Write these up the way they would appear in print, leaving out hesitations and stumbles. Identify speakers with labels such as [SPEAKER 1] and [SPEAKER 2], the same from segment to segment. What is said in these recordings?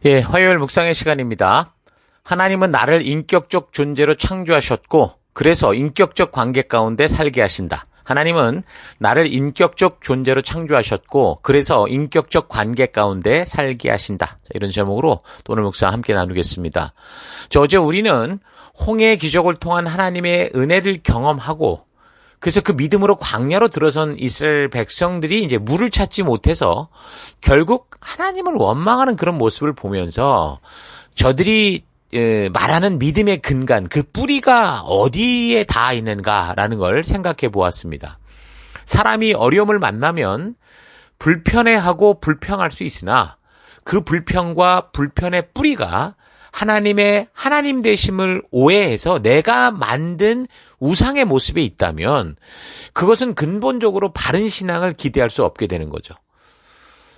[SPEAKER 1] 예, 화요일 묵상의 시간입니다. 하나님은 나를 인격적 존재로 창조하셨고, 그래서 인격적 관계 가운데 살게 하신다. 하나님은 나를 인격적 존재로 창조하셨고, 그래서 인격적 관계 가운데 살게 하신다. 자, 이런 제목으로 오늘 묵상 함께 나누겠습니다. 어제 우리는 홍해의 기적을 통한 하나님의 은혜를 경험하고, 그래서 그 믿음으로 광야로 들어선 이스라엘 백성들이 이제 물을 찾지 못해서 결국 하나님을 원망하는 그런 모습을 보면서 저들이 말하는 믿음의 근간, 그 뿌리가 어디에 닿아 있는가라는 걸 생각해 보았습니다. 사람이 어려움을 만나면 불편해하고 불평할 수 있으나 그 불평과 불편의 뿌리가 하나님의 하나님 되심을 오해해서 내가 만든 우상의 모습에 있다면 그것은 근본적으로 바른 신앙을 기대할 수 없게 되는 거죠.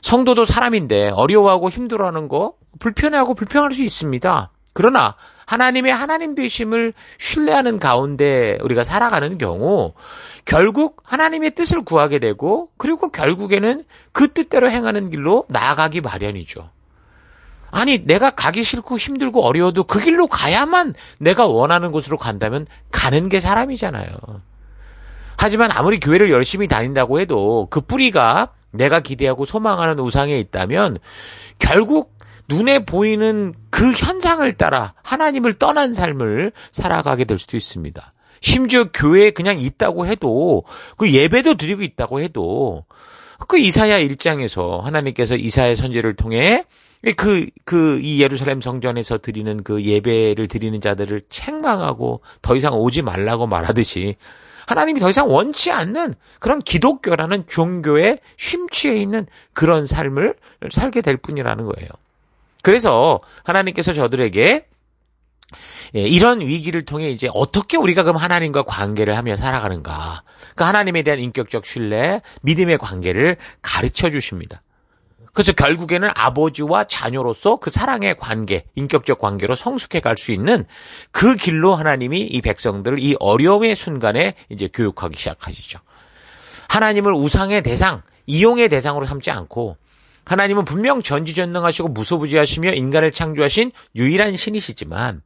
[SPEAKER 1] 성도도 사람인데 어려워하고 힘들어하는 거 불편해하고 불평할 수 있습니다. 그러나 하나님의 하나님 되심을 신뢰하는 가운데 우리가 살아가는 경우 결국 하나님의 뜻을 구하게 되고 그리고 결국에는 그 뜻대로 행하는 길로 나아가기 마련이죠. 아니, 내가 가기 싫고 힘들고 어려워도 그 길로 가야만 내가 원하는 곳으로 간다면 가는 게 사람이잖아요. 하지만 아무리 교회를 열심히 다닌다고 해도 그 뿌리가 내가 기대하고 소망하는 우상에 있다면 결국 눈에 보이는 그 현상을 따라 하나님을 떠난 삶을 살아가게 될 수도 있습니다. 심지어 교회에 그냥 있다고 해도 그 예배도 드리고 있다고 해도 그 이사야 1장에서 하나님께서 이사야 선지를 통해 이 예루살렘 성전에서 드리는 그 예배를 드리는 자들을 책망하고 더 이상 오지 말라고 말하듯이 하나님이 더 이상 원치 않는 그런 기독교라는 종교에 심취해 있는 그런 삶을 살게 될 뿐이라는 거예요. 그래서 하나님께서 저들에게 이런 위기를 통해 이제 어떻게 우리가 그럼 하나님과 관계를 하며 살아가는가. 그 하나님에 대한 인격적 신뢰, 믿음의 관계를 가르쳐 주십니다. 그래서 결국에는 아버지와 자녀로서 그 사랑의 관계, 인격적 관계로 성숙해 갈 수 있는 그 길로 하나님이 이 백성들을 이 어려움의 순간에 이제 교육하기 시작하시죠. 하나님을 우상의 대상, 이용의 대상으로 삼지 않고 하나님은 분명 전지전능하시고 무소부지하시며 인간을 창조하신 유일한 신이시지만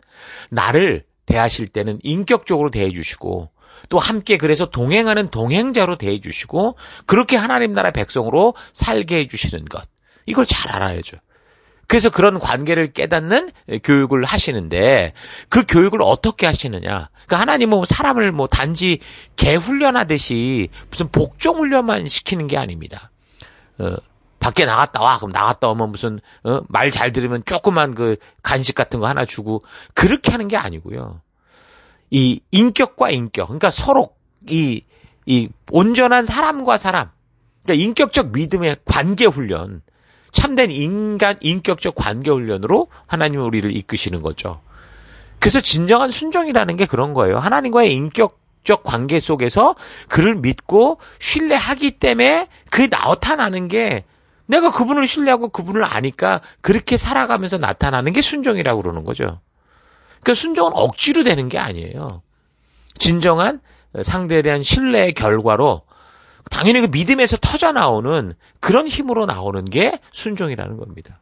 [SPEAKER 1] 나를 대하실 때는 인격적으로 대해주시고 또 함께 그래서 동행하는 동행자로 대해주시고 그렇게 하나님 나라 백성으로 살게 해주시는 것. 이걸 잘 알아야죠. 그래서 그런 관계를 깨닫는 교육을 하시는데 그 교육을 어떻게 하시느냐. 그러니까 하나님은 사람을 단지 개 훈련하듯이 무슨 복종 훈련만 시키는 게 아닙니다. 밖에 나갔다 와. 그럼 나갔다 오면 무슨 말 잘 들으면 조그만 그 간식 같은 거 하나 주고 그렇게 하는 게 아니고요. 이 인격과 인격, 그러니까 서로 이 온전한 사람과 사람, 그러니까 인격적 믿음의 관계 훈련, 참된 인간 인격적 관계 훈련으로 하나님은 우리를 이끄시는 거죠. 그래서 진정한 순종이라는 게 그런 거예요. 하나님과의 인격적 관계 속에서 그를 믿고 신뢰하기 때문에 그 나타나는 게 내가 그분을 신뢰하고 그분을 아니까 그렇게 살아가면서 나타나는 게 순종이라고 그러는 거죠. 그러니까 순종은 억지로 되는 게 아니에요. 진정한 상대에 대한 신뢰의 결과로 당연히 그 믿음에서 터져 나오는 그런 힘으로 나오는 게 순종이라는 겁니다.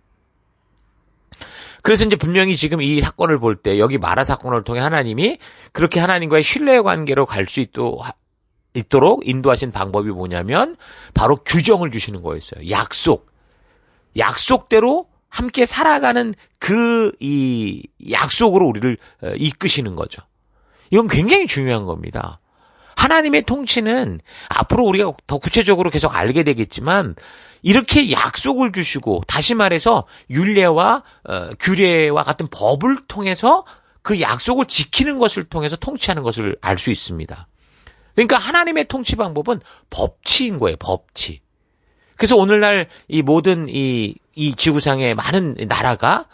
[SPEAKER 1] 그래서 이제 분명히 지금 이 사건을 볼 때 여기 마라 사건을 통해 하나님이 그렇게 하나님과의 신뢰의 관계로 갈 수 있도록 인도하신 방법이 뭐냐면 바로 규정을 주시는 거였어요. 약속대로 함께 살아가는 이 약속으로 우리를 이끄시는 거죠. 이건 굉장히 중요한 겁니다. 하나님의 통치는 앞으로 우리가 더 구체적으로 계속 알게 되겠지만 이렇게 약속을 주시고 다시 말해서 율례와 규례와 같은 법을 통해서 그 약속을 지키는 것을 통해서 통치하는 것을 알 수 있습니다. 그러니까 하나님의 통치 방법은 법치인 거예요. 법치. 그래서 오늘날 이 모든 이 지구상의 많은 나라가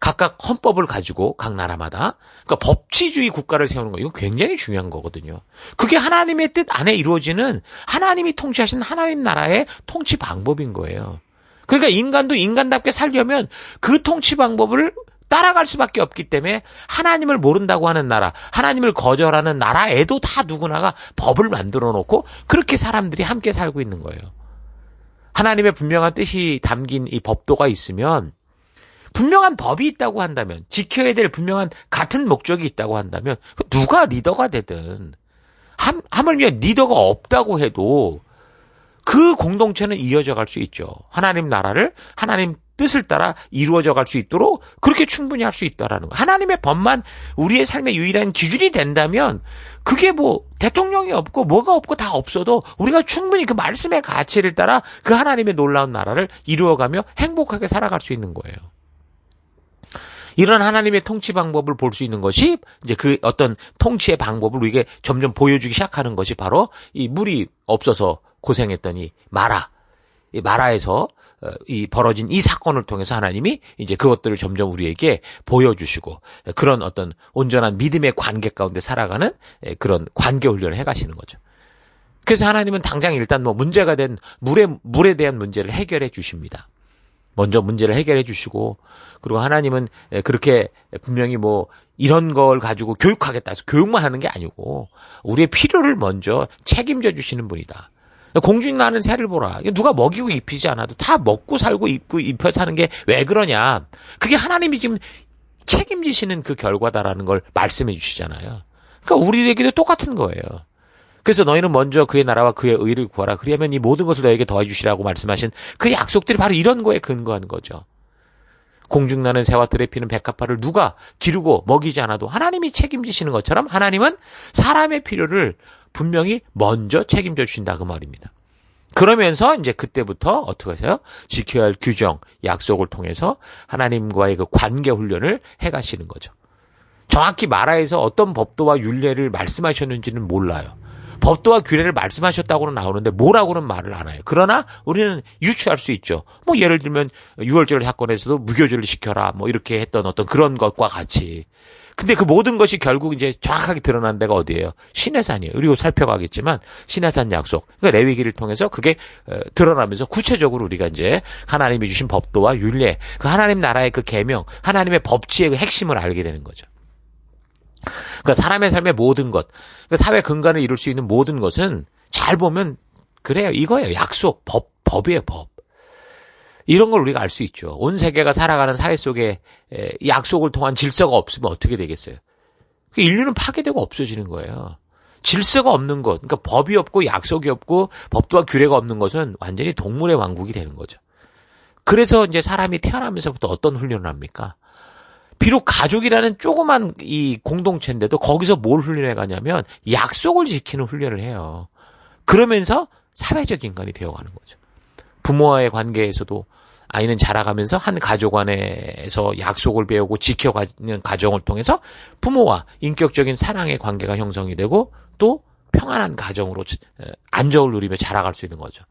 [SPEAKER 1] 각각 헌법을 가지고 각 나라마다 그러니까 법치주의 국가를 세우는 거 이거 굉장히 중요한 거거든요. 그게 하나님의 뜻 안에 이루어지는 하나님이 통치하신 하나님 나라의 통치 방법인 거예요. 그러니까 인간도 인간답게 살려면 그 통치 방법을 따라갈 수밖에 없기 때문에 하나님을 모른다고 하는 나라, 하나님을 거절하는 나라에도 다 누구나가 법을 만들어 놓고 그렇게 사람들이 함께 살고 있는 거예요. 하나님의 분명한 뜻이 담긴 이 법도가 있으면 분명한 법이 있다고 한다면, 지켜야 될 분명한 같은 목적이 있다고 한다면, 누가 리더가 되든, 하물며 리더가 없다고 해도 그 공동체는 이어져 갈 수 있죠. 하나님 나라를 하나님 뜻을 따라 이루어져 갈 수 있도록 그렇게 충분히 할 수 있다라는 거. 하나님의 법만 우리의 삶의 유일한 기준이 된다면 그게 뭐 대통령이 없고 뭐가 없고 다 없어도 우리가 충분히 그 말씀의 가치를 따라 그 하나님의 놀라운 나라를 이루어가며 행복하게 살아갈 수 있는 거예요. 이런 하나님의 통치 방법을 볼 수 있는 것이 이제 그 어떤 통치의 방법을 우리에게 점점 보여주기 시작하는 것이 바로 이 물이 없어서 고생했던 이 마라에서 이 벌어진 이 사건을 통해서 하나님이 이제 그것들을 점점 우리에게 보여주시고 그런 어떤 온전한 믿음의 관계 가운데 살아가는 그런 관계 훈련을 해가시는 거죠. 그래서 하나님은 당장 일단 뭐 문제가 된 물에 대한 문제를 해결해 주십니다. 먼저 문제를 해결해 주시고 그리고 하나님은 그렇게 분명히 뭐 이런 걸 가지고 교육하겠다 해서 교육만 하는 게 아니고 우리의 필요를 먼저 책임져 주시는 분이다. 공중 나는 새를 보라. 누가 먹이고 입히지 않아도 다 먹고 살고 입고 입혀 사는 게 왜 그러냐. 그게 하나님이 지금 책임지시는 그 결과다라는 걸 말씀해 주시잖아요. 그러니까 우리에게도 똑같은 거예요. 그래서 너희는 먼저 그의 나라와 그의 의를 구하라. 그리하면 이 모든 것을 너에게 더해 주시라고 말씀하신 그 약속들이 바로 이런 거에 근거한 거죠. 공중 나는 새와 들에 피는 백합화를 누가 기르고 먹이지 않아도 하나님이 책임지시는 것처럼 하나님은 사람의 필요를 분명히 먼저 책임져 주신다 그 말입니다. 그러면서 이제 그때부터 어떻게 하세요? 지켜야 할 규정, 약속을 통해서 하나님과의 그 관계 훈련을 해가시는 거죠. 정확히 마라에서 어떤 법도와 율례를 말씀하셨는지는 몰라요. 법도와 규례를 말씀하셨다고는 나오는데 뭐라고는 말을 안 해요. 그러나 우리는 유추할 수 있죠. 뭐 예를 들면 유월절 사건에서도 무교절을 지켜라 뭐 이렇게 했던 어떤 그런 것과 같이. 근데 그 모든 것이 결국 이제 정확하게 드러난 데가 어디예요? 시내산이에요. 그리고 살펴가겠지만 시내산 약속. 그러니까 레위기를 통해서 그게 드러나면서 구체적으로 우리가 이제 하나님이 주신 법도와 율례, 그 하나님 나라의 그 계명, 하나님의 법치의 그 핵심을 알게 되는 거죠. 그러니까 사람의 삶의 모든 것, 그러니까 사회 근간을 이룰 수 있는 모든 것은 잘 보면 그래요. 이거예요. 약속, 법이에요, 법. 이런 걸 우리가 알 수 있죠. 온 세계가 살아가는 사회 속에 약속을 통한 질서가 없으면 어떻게 되겠어요? 인류는 파괴되고 없어지는 거예요. 질서가 없는 것, 그러니까 법이 없고 약속이 없고 법도와 규례가 없는 것은 완전히 동물의 왕국이 되는 거죠. 그래서 이제 사람이 태어나면서부터 어떤 훈련을 합니까? 비록 가족이라는 조그만 이 공동체인데도 거기서 뭘 훈련해 가냐면 약속을 지키는 훈련을 해요. 그러면서 사회적 인간이 되어가는 거죠. 부모와의 관계에서도 아이는 자라가면서 한 가족 안에서 약속을 배우고 지켜가는 과정을 통해서 부모와 인격적인 사랑의 관계가 형성이 되고 또 평안한 가정으로 안정을 누리며 자라갈 수 있는 거죠.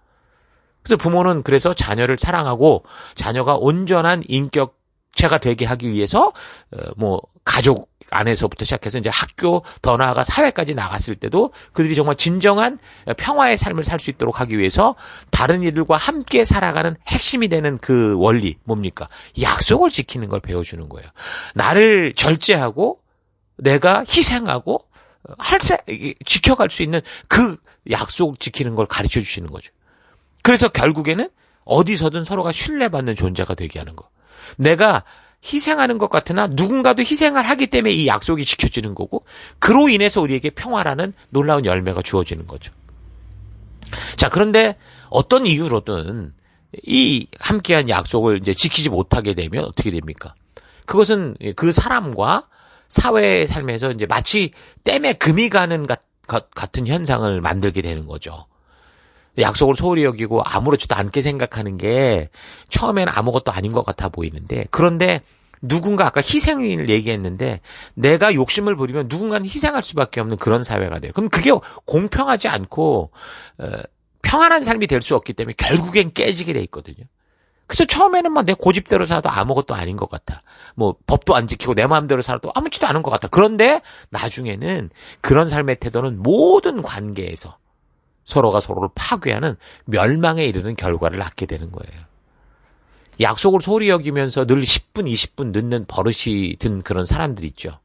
[SPEAKER 1] 그래서 부모는 그래서 자녀를 사랑하고 자녀가 온전한 인격체가 되게 하기 위해서 뭐 가족 안에서부터 시작해서 이제 학교 더 나아가 사회까지 나갔을 때도 그들이 정말 진정한 평화의 삶을 살 수 있도록 하기 위해서 다른 이들과 함께 살아가는 핵심이 되는 그 원리 뭡니까? 약속을 지키는 걸 배워주는 거예요. 나를 절제하고 내가 희생하고 지켜갈 수 있는 그 약속 지키는 걸 가르쳐 주시는 거죠. 그래서 결국에는 어디서든 서로가 신뢰받는 존재가 되게 하는 거. 내가 희생하는 것 같으나 누군가도 희생을 하기 때문에 이 약속이 지켜지는 거고 그로 인해서 우리에게 평화라는 놀라운 열매가 주어지는 거죠. 자, 그런데 어떤 이유로든 이 함께한 약속을 이제 지키지 못하게 되면 어떻게 됩니까? 그것은 그 사람과 사회의 삶에서 이제 마치 댐에 금이 가는 같은 현상을 만들게 되는 거죠. 약속을 소홀히 여기고 아무렇지도 않게 생각하는 게 처음에는 아무것도 아닌 것 같아 보이는데 그런데 누군가 아까 희생을 얘기했는데 내가 욕심을 부리면 누군가는 희생할 수밖에 없는 그런 사회가 돼요. 그럼 그게 공평하지 않고 평안한 삶이 될 수 없기 때문에 결국엔 깨지게 돼 있거든요. 그래서 처음에는 막 내 고집대로 살아도 아무것도 아닌 것 같아. 뭐 법도 안 지키고 내 마음대로 살아도 아무렇지도 않은 것 같아. 그런데 나중에는 그런 삶의 태도는 모든 관계에서 서로가 서로를 파괴하는 멸망에 이르는 결과를 낳게 되는 거예요. 약속을 소홀히 여기면서 늘 10분, 20분 늦는 버릇이 든 그런 사람들 있죠.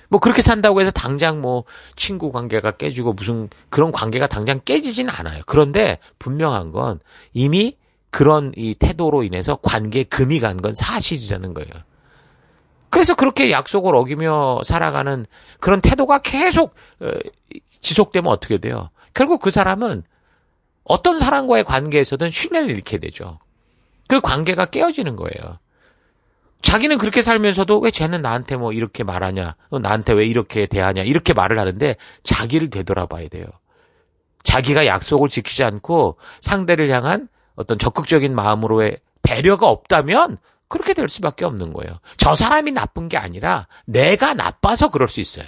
[SPEAKER 1] 뭐 그렇게 산다고 해서 당장 뭐 친구 관계가 깨지고 무슨 그런 관계가 당장 깨지진 않아요. 그런데 분명한 건 이미 그런 이 태도로 인해서 관계에 금이 간 건 사실이라는 거예요. 그래서 그렇게 약속을 어기며 살아가는 그런 태도가 계속 지속되면 어떻게 돼요? 결국 그 사람은 어떤 사람과의 관계에서든 신뢰를 잃게 되죠. 그 관계가 깨어지는 거예요. 자기는 그렇게 살면서도 왜 쟤는 나한테 뭐 이렇게 말하냐, 나한테 왜 이렇게 대하냐, 이렇게 말을 하는데 자기를 되돌아봐야 돼요. 자기가 약속을 지키지 않고 상대를 향한 어떤 적극적인 마음으로의 배려가 없다면 그렇게 될 수밖에 없는 거예요. 저 사람이 나쁜 게 아니라 내가 나빠서 그럴 수 있어요.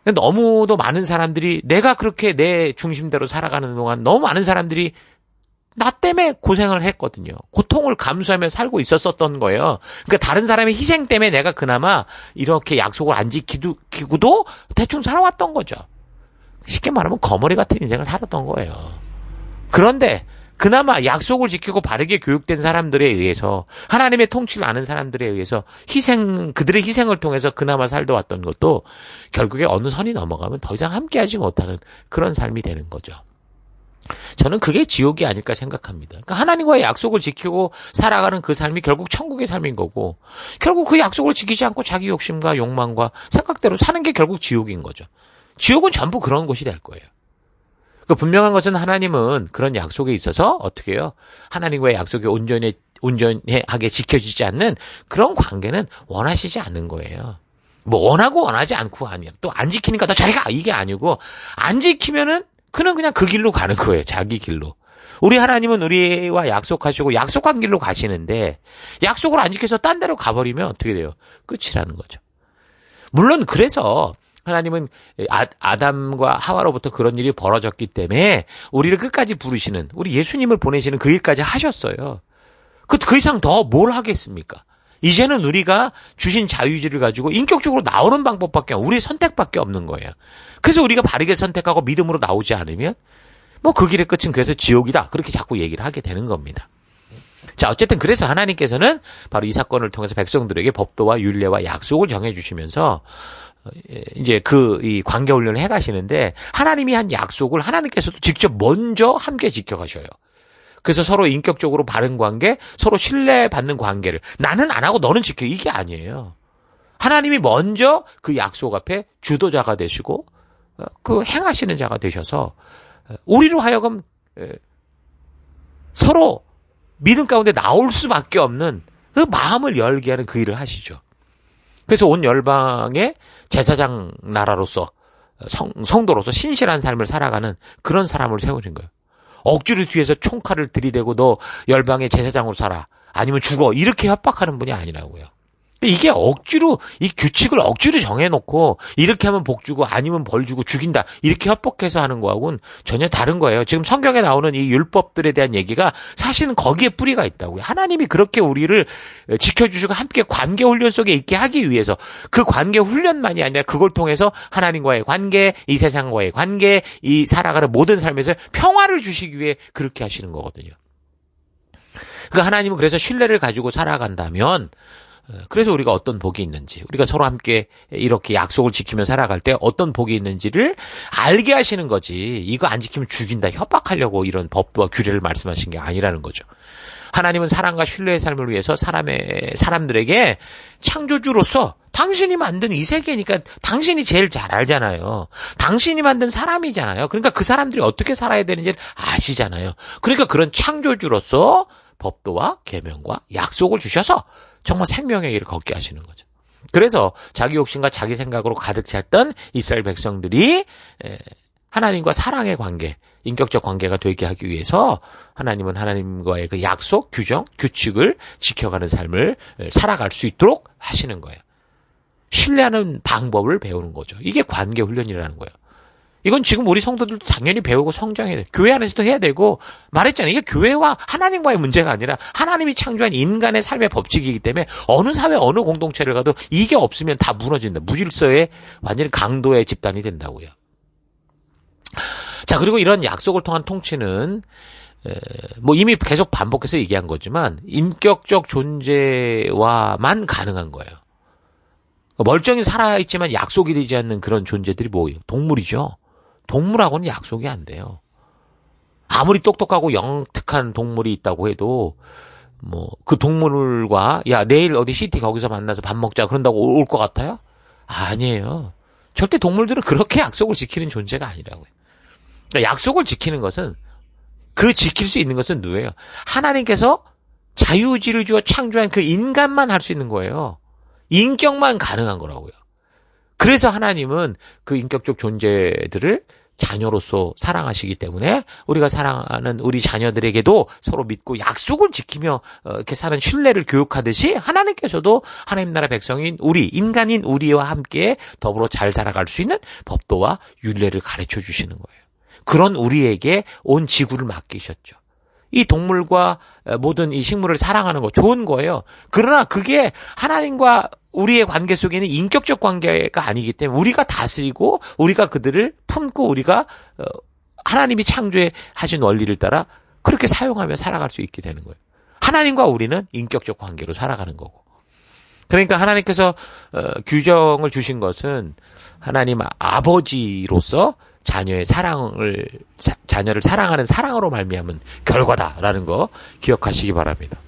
[SPEAKER 1] 너무도 많은 사람들이 내가 그렇게 내 중심대로 살아가는 동안 너무 많은 사람들이 나 때문에 고생을 했거든요. 고통을 감수하며 살고 있었던 거예요. 그러니까 다른 사람의 희생 때문에 내가 그나마 이렇게 약속을 안 지키고도 대충 살아왔던 거죠. 쉽게 말하면 거머리 같은 인생을 살았던 거예요. 그런데 그나마 약속을 지키고 바르게 교육된 사람들에 의해서 하나님의 통치를 아는 사람들에 의해서 그들의 희생을 통해서 그나마 살다 왔던 것도 결국에 어느 선이 넘어가면 더 이상 함께하지 못하는 그런 삶이 되는 거죠. 저는 그게 지옥이 아닐까 생각합니다. 그러니까 하나님과의 약속을 지키고 살아가는 그 삶이 결국 천국의 삶인 거고 결국 그 약속을 지키지 않고 자기 욕심과 욕망과 생각대로 사는 게 결국 지옥인 거죠. 지옥은 전부 그런 곳이 될 거예요. 그 분명한 것은 하나님은 그런 약속에 있어서 어떻게 해요? 하나님과의 약속이 온전하게 지켜지지 않는 그런 관계는 원하시지 않는 거예요. 뭐 원하고 원하지 않고 아니야. 또 안 지키니까 너 저리 가 이게 아니고 안 지키면은 그는 그냥 그 길로 가는 거예요. 자기 길로. 우리 하나님은 우리와 약속하시고 약속한 길로 가시는데 약속을 안 지켜서 딴 데로 가버리면 어떻게 돼요? 끝이라는 거죠. 물론 그래서 하나님은 아담과 하와로부터 그런 일이 벌어졌기 때문에 우리를 끝까지 부르시는 우리 예수님을 보내시는 그 일까지 하셨어요. 그 이상 더 뭘 하겠습니까? 이제는 우리가 주신 자유의지를 가지고 인격적으로 나오는 방법밖에 우리의 선택밖에 없는 거예요. 그래서 우리가 바르게 선택하고 믿음으로 나오지 않으면 뭐 그 길의 끝은 그래서 지옥이다. 그렇게 자꾸 얘기를 하게 되는 겁니다. 자, 어쨌든 그래서 하나님께서는 바로 이 사건을 통해서 백성들에게 법도와 율례와 약속을 정해 주시면서 이제 이 관계 훈련을 해 가시는데 하나님이 한 약속을 하나님께서도 직접 먼저 함께 지켜 가셔요. 그래서 서로 인격적으로 바른 관계, 서로 신뢰받는 관계를 나는 안 하고 너는 지켜 이게 아니에요. 하나님이 먼저 그 약속 앞에 주도자가 되시고 그 행하시는 자가 되셔서 우리로 하여금 서로 믿음 가운데 나올 수밖에 없는 그 마음을 열게 하는 그 일을 하시죠. 그래서 온 열방의 제사장 나라로서 성도로서 신실한 삶을 살아가는 그런 사람을 세우신 거예요. 억지로 뒤에서 총칼을 들이대고 너 열방의 제사장으로 살아 아니면 죽어 이렇게 협박하는 분이 아니라고요. 이게 억지로 이 규칙을 억지로 정해놓고 이렇게 하면 복 주고 아니면 벌 주고 죽인다 이렇게 협박해서 하는 거하고는 전혀 다른 거예요. 지금 성경에 나오는 이 율법들에 대한 얘기가 사실은 거기에 뿌리가 있다고요. 하나님이 그렇게 우리를 지켜주시고 함께 관계 훈련 속에 있게 하기 위해서 그 관계 훈련만이 아니라 그걸 통해서 하나님과의 관계, 이 세상과의 관계, 이 살아가는 모든 삶에서 평화를 주시기 위해 그렇게 하시는 거거든요. 그 하나님은 그래서 신뢰를 가지고 살아간다면 그래서 우리가 어떤 복이 있는지 우리가 서로 함께 이렇게 약속을 지키며 살아갈 때 어떤 복이 있는지를 알게 하시는 거지 이거 안 지키면 죽인다 협박하려고 이런 법도와 규례를 말씀하신 게 아니라는 거죠. 하나님은 사랑과 신뢰의 삶을 위해서 사람들에게 창조주로서 당신이 만든 이 세계니까 당신이 제일 잘 알잖아요. 당신이 만든 사람이잖아요. 그러니까 그 사람들이 어떻게 살아야 되는지 아시잖아요. 그러니까 그런 창조주로서 법도와 계명과 약속을 주셔서 정말 생명의 길을 걷게 하시는 거죠. 그래서 자기 욕심과 자기 생각으로 가득 찼던 이스라엘 백성들이 하나님과 사랑의 관계, 인격적 관계가 되게 하기 위해서 하나님은 하나님과의 그 약속, 규정, 규칙을 지켜가는 삶을 살아갈 수 있도록 하시는 거예요. 신뢰하는 방법을 배우는 거죠. 이게 관계 훈련이라는 거예요. 이건 지금 우리 성도들도 당연히 배우고 성장해야 돼요. 교회 안에서도 해야 되고 말했잖아요. 이게 교회와 하나님과의 문제가 아니라 하나님이 창조한 인간의 삶의 법칙이기 때문에 어느 사회 어느 공동체를 가도 이게 없으면 다 무너진다. 무질서의 완전히 강도의 집단이 된다고요. 자, 그리고 이런 약속을 통한 통치는 뭐 이미 계속 반복해서 얘기한 거지만 인격적 존재와만 가능한 거예요. 멀쩡히 살아있지만 약속이 되지 않는 그런 존재들이 뭐예요? 동물이죠. 동물하고는 약속이 안 돼요. 아무리 똑똑하고 영특한 동물이 있다고 해도 뭐 그 동물과 야 내일 어디 시티 거기서 만나서 밥 먹자 그런다고 올 것 같아요? 아니에요. 절대 동물들은 그렇게 약속을 지키는 존재가 아니라고요. 그러니까 약속을 지키는 것은 그 지킬 수 있는 것은 누구예요? 하나님께서 자유의지를 주어 창조한 그 인간만 할 수 있는 거예요. 인격만 가능한 거라고요. 그래서 하나님은 그 인격적 존재들을 자녀로서 사랑하시기 때문에 우리가 사랑하는 우리 자녀들에게도 서로 믿고 약속을 지키며 이렇게 사는 신뢰를 교육하듯이 하나님께서도 하나님 나라 백성인 우리, 인간인 우리와 함께 더불어 잘 살아갈 수 있는 법도와 율례를 가르쳐 주시는 거예요. 그런 우리에게 온 지구를 맡기셨죠. 이 동물과 모든 이 식물을 사랑하는 거 좋은 거예요. 그러나 그게 하나님과 우리의 관계 속에는 인격적 관계가 아니기 때문에 우리가 다스리고 우리가 그들을 품고 우리가 하나님이 창조해 하신 원리를 따라 그렇게 사용하며 살아갈 수 있게 되는 거예요. 하나님과 우리는 인격적 관계로 살아가는 거고. 그러니까 하나님께서 규정을 주신 것은 하나님 아버지로서 자녀를 사랑하는 사랑으로 말미암은 결과다라는 거 기억하시기 바랍니다.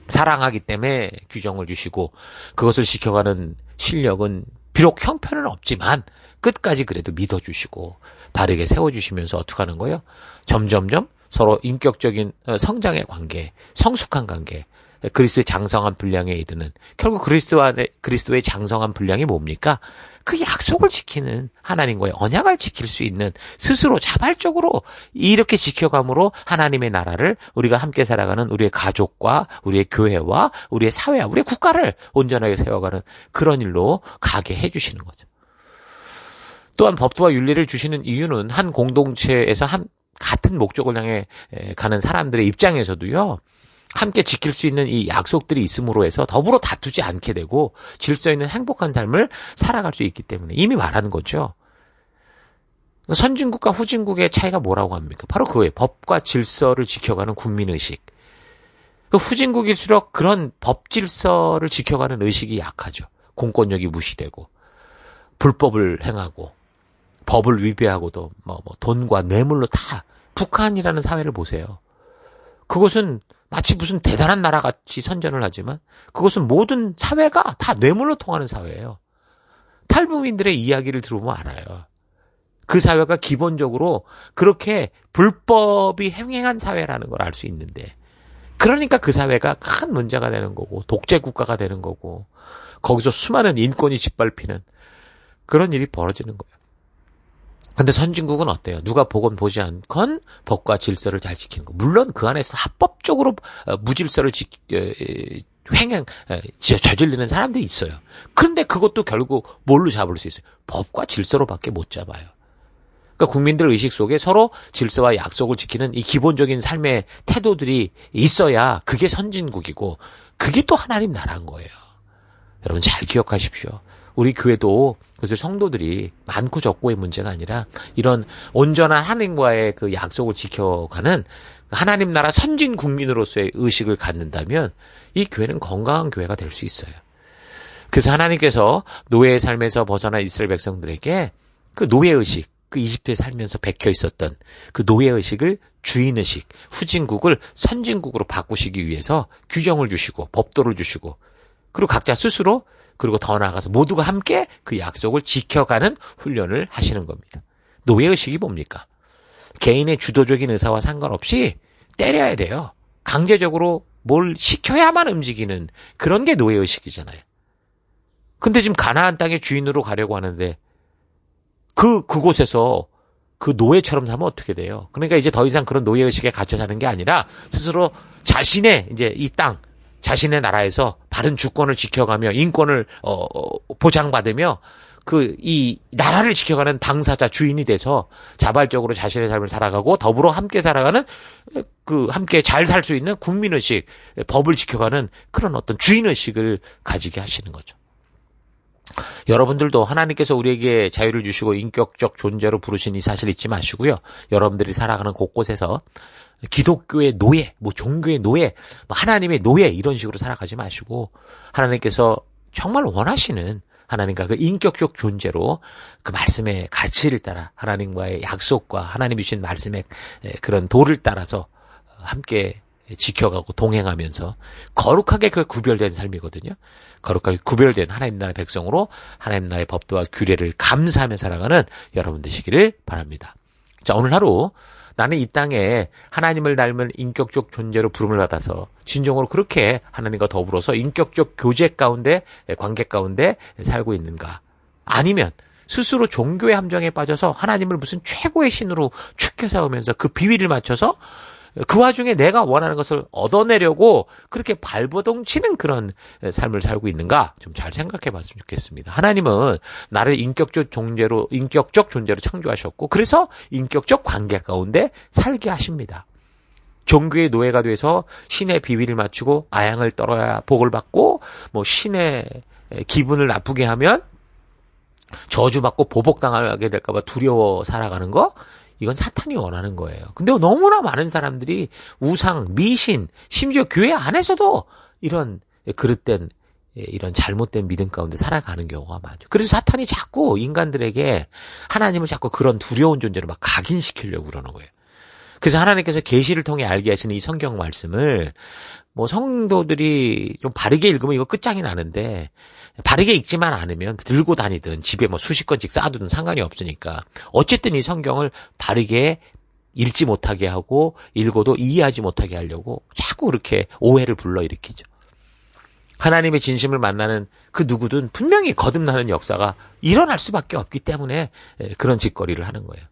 [SPEAKER 1] 사랑하기 때문에 규정을 주시고 그것을 지켜가는 실력은 비록 형편은 없지만 끝까지 그래도 믿어주시고 바르게 세워주시면서 어떻게 하는 거예요? 점점점 서로 인격적인 성장의 관계, 성숙한 관계, 그리스도의 장성한 분량에 이르는 결국 그리스도의 장성한 분량이 뭡니까? 그 약속을 지키는 하나님과의 언약을 지킬 수 있는 스스로 자발적으로 이렇게 지켜감으로 하나님의 나라를 우리가 함께 살아가는 우리의 가족과 우리의 교회와 우리의 사회와 우리의 국가를 온전하게 세워가는 그런 일로 가게 해주시는 거죠. 또한 법도와 윤리를 주시는 이유는 한 공동체에서 같은 목적을 향해 가는 사람들의 입장에서도요. 함께 지킬 수 있는 이 약속들이 있음으로 해서 더불어 다투지 않게 되고 질서 있는 행복한 삶을 살아갈 수 있기 때문에 이미 말하는 거죠. 선진국과 후진국의 차이가 뭐라고 합니까? 바로 그거예요. 법과 질서를 지켜가는 국민의식. 후진국일수록 그런 법 질서를 지켜가는 의식이 약하죠. 공권력이 무시되고 불법을 행하고 법을 위배하고도 돈과 뇌물로 다 북한이라는 사회를 보세요. 그것은 마치 무슨 대단한 나라같이 선전을 하지만 그것은 모든 사회가 다 뇌물로 통하는 사회예요. 탈북민들의 이야기를 들어보면 알아요. 그 사회가 기본적으로 그렇게 불법이 행행한 사회라는 걸 알 수 있는데 그러니까 그 사회가 큰 문제가 되는 거고 독재 국가가 되는 거고 거기서 수많은 인권이 짓밟히는 그런 일이 벌어지는 거예요. 근데 선진국은 어때요? 누가 보건 보지 않건 법과 질서를 잘 지키는 거. 물론 그 안에서 합법적으로 무질서를 저지르는 사람들이 있어요. 그런데 그것도 결국 뭘로 잡을 수 있어요? 법과 질서로밖에 못 잡아요. 그러니까 국민들 의식 속에 서로 질서와 약속을 지키는 이 기본적인 삶의 태도들이 있어야 그게 선진국이고 그게 또 하나님 나라인 거예요. 여러분 잘 기억하십시오. 우리 교회도 그래서 성도들이 많고 적고의 문제가 아니라 이런 온전한 하나님과의 그 약속을 지켜가는 하나님 나라 선진 국민으로서의 의식을 갖는다면 이 교회는 건강한 교회가 될 수 있어요. 그래서 하나님께서 노예의 삶에서 벗어난 이스라엘 백성들에게 그 노예의식, 그 이집트에 살면서 백혀 있었던 그 노예의식을 주인의식, 후진국을 선진국으로 바꾸시기 위해서 규정을 주시고 법도를 주시고 그리고 각자 스스로 그리고 더 나아가서 모두가 함께 그 약속을 지켜가는 훈련을 하시는 겁니다. 노예의식이 뭡니까? 개인의 주도적인 의사와 상관없이 때려야 돼요. 강제적으로 뭘 시켜야만 움직이는 그런 게 노예의식이잖아요. 근데 지금 가나안 땅의 주인으로 가려고 하는데 그곳에서 그 노예처럼 살면 어떻게 돼요? 그러니까 이제 더 이상 그런 노예의식에 갇혀 사는 게 아니라 스스로 자신의 이제 이 땅, 자신의 나라에서 바른 주권을 지켜가며 인권을 보장받으며 이 나라를 지켜가는 당사자 주인이 돼서 자발적으로 자신의 삶을 살아가고 더불어 함께 살아가는 함께 잘 살 수 있는 국민의식, 법을 지켜가는 그런 어떤 주인의식을 가지게 하시는 거죠. 여러분들도 하나님께서 우리에게 자유를 주시고 인격적 존재로 부르신 이 사실 잊지 마시고요. 여러분들이 살아가는 곳곳에서 기독교의 노예, 종교의 노예, 하나님의 노예 이런 식으로 살아가지 마시고 하나님께서 정말 원하시는 하나님과 그 인격적 존재로 그 말씀의 가치를 따라 하나님과의 약속과 하나님이 주신 말씀의 그런 도를 따라서 함께 지켜가고 동행하면서 거룩하게 그 구별된 삶이거든요. 거룩하게 구별된 하나님 나라의 백성으로 하나님 나라의 법도와 규례를 감사하며 살아가는 여러분 되시기를 바랍니다. 자, 오늘 하루 나는 이 땅에 하나님을 닮은 인격적 존재로 부름을 받아서 진정으로 그렇게 하나님과 더불어서 인격적 교제 가운데, 관계 가운데 살고 있는가? 아니면 스스로 종교의 함정에 빠져서 하나님을 무슨 최고의 신으로 축해 세우면서 그 비위를 맞춰서 그 와중에 내가 원하는 것을 얻어내려고 그렇게 발버둥 치는 그런 삶을 살고 있는가? 좀 잘 생각해 봤으면 좋겠습니다. 하나님은 나를 인격적 존재로 창조하셨고, 그래서 인격적 관계 가운데 살게 하십니다. 종교의 노예가 돼서 신의 비위를 맞추고 아양을 떨어야 복을 받고, 신의 기분을 나쁘게 하면 저주받고 보복당하게 될까봐 두려워 살아가는 거? 이건 사탄이 원하는 거예요. 근데 너무나 많은 사람들이 우상, 미신, 심지어 교회 안에서도 이런 그릇된 이런 잘못된 믿음 가운데 살아가는 경우가 많죠. 그래서 사탄이 자꾸 인간들에게 하나님을 자꾸 그런 두려운 존재로 막 각인시키려고 그러는 거예요. 그래서 하나님께서 계시를 통해 알게 하시는 이 성경 말씀을 성도들이 좀 바르게 읽으면 이거 끝장이 나는데, 바르게 읽지만 않으면 들고 다니든 집에 수십 권씩 쌓아두든 상관이 없으니까 어쨌든 이 성경을 바르게 읽지 못하게 하고 읽어도 이해하지 못하게 하려고 자꾸 그렇게 오해를 불러일으키죠. 하나님의 진심을 만나는 그 누구든 분명히 거듭나는 역사가 일어날 수밖에 없기 때문에 그런 짓거리를 하는 거예요.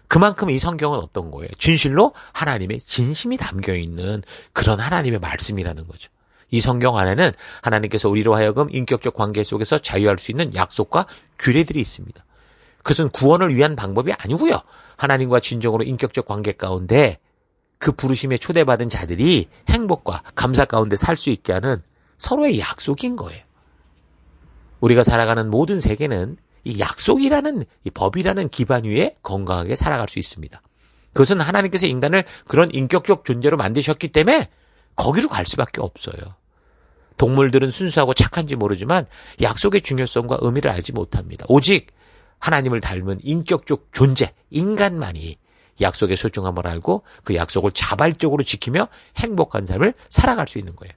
[SPEAKER 1] 그만큼 이 성경은 어떤 거예요? 진실로 하나님의 진심이 담겨있는 그런 하나님의 말씀이라는 거죠. 이 성경 안에는 하나님께서 우리로 하여금 인격적 관계 속에서 자유할 수 있는 약속과 규례들이 있습니다. 그것은 구원을 위한 방법이 아니고요. 하나님과 진정으로 인격적 관계 가운데 그 부르심에 초대받은 자들이 행복과 감사 가운데 살 수 있게 하는 서로의 약속인 거예요. 우리가 살아가는 모든 세계는 이 약속이라는, 이 법이라는 기반 위에 건강하게 살아갈 수 있습니다. 그것은 하나님께서 인간을 그런 인격적 존재로 만드셨기 때문에 거기로 갈 수밖에 없어요. 동물들은 순수하고 착한지 모르지만 약속의 중요성과 의미를 알지 못합니다. 오직 하나님을 닮은 인격적 존재, 인간만이 약속의 소중함을 알고 그 약속을 자발적으로 지키며 행복한 삶을 살아갈 수 있는 거예요.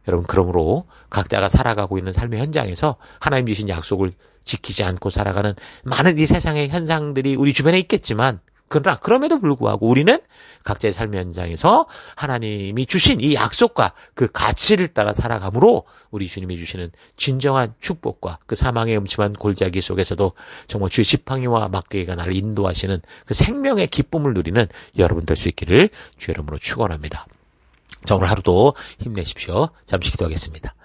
[SPEAKER 1] 여러분, 그러므로 각자가 살아가고 있는 삶의 현장에서 하나님 주신 약속을 지키지 않고 살아가는 많은 이 세상의 현상들이 우리 주변에 있겠지만, 그러나 그럼에도 불구하고 우리는 각자의 삶의 현장에서 하나님이 주신 이 약속과 그 가치를 따라 살아가므로 우리 주님이 주시는 진정한 축복과 그 사망의 음침한 골짜기 속에서도 정말 주의 지팡이와 막대기가 나를 인도하시는 그 생명의 기쁨을 누리는 여러분 될 수 있기를 주의 이름으로 축원합니다. 자, 오늘 하루도 힘내십시오. 잠시 기도하겠습니다.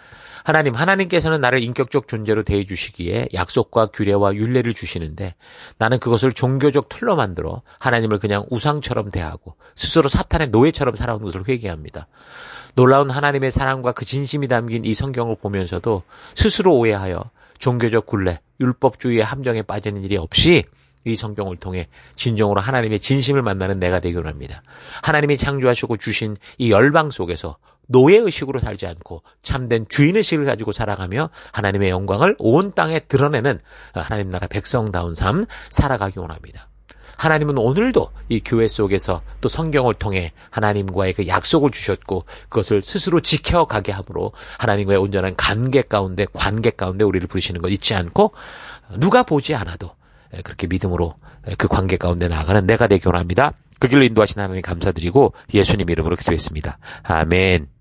[SPEAKER 1] 하나님께서는 나를 인격적 존재로 대해주시기에 약속과 규례와 율례를 주시는데, 나는 그것을 종교적 틀로 만들어 하나님을 그냥 우상처럼 대하고 스스로 사탄의 노예처럼 살아온 것을 회개합니다. 놀라운 하나님의 사랑과 그 진심이 담긴 이 성경을 보면서도 스스로 오해하여 종교적 굴레, 율법주의의 함정에 빠지는 일이 없이 이 성경을 통해 진정으로 하나님의 진심을 만나는 내가 되기 원합니다. 하나님이 창조하시고 주신 이 열방 속에서 노예의식으로 살지 않고 참된 주인의식을 가지고 살아가며 하나님의 영광을 온 땅에 드러내는 하나님 나라 백성다운 삶 살아가기 원합니다. 하나님은 오늘도 이 교회 속에서 또 성경을 통해 하나님과의 그 약속을 주셨고 그것을 스스로 지켜가게 함으로 하나님과의 온전한 관계 가운데 우리를 부르시는 것 잊지 않고 누가 보지 않아도 그렇게 믿음으로 그 관계 가운데 나아가는 내가 되기 원합니다. 그 길로 인도하신 하나님 감사드리고 예수님 이름으로 기도했습니다. 아멘.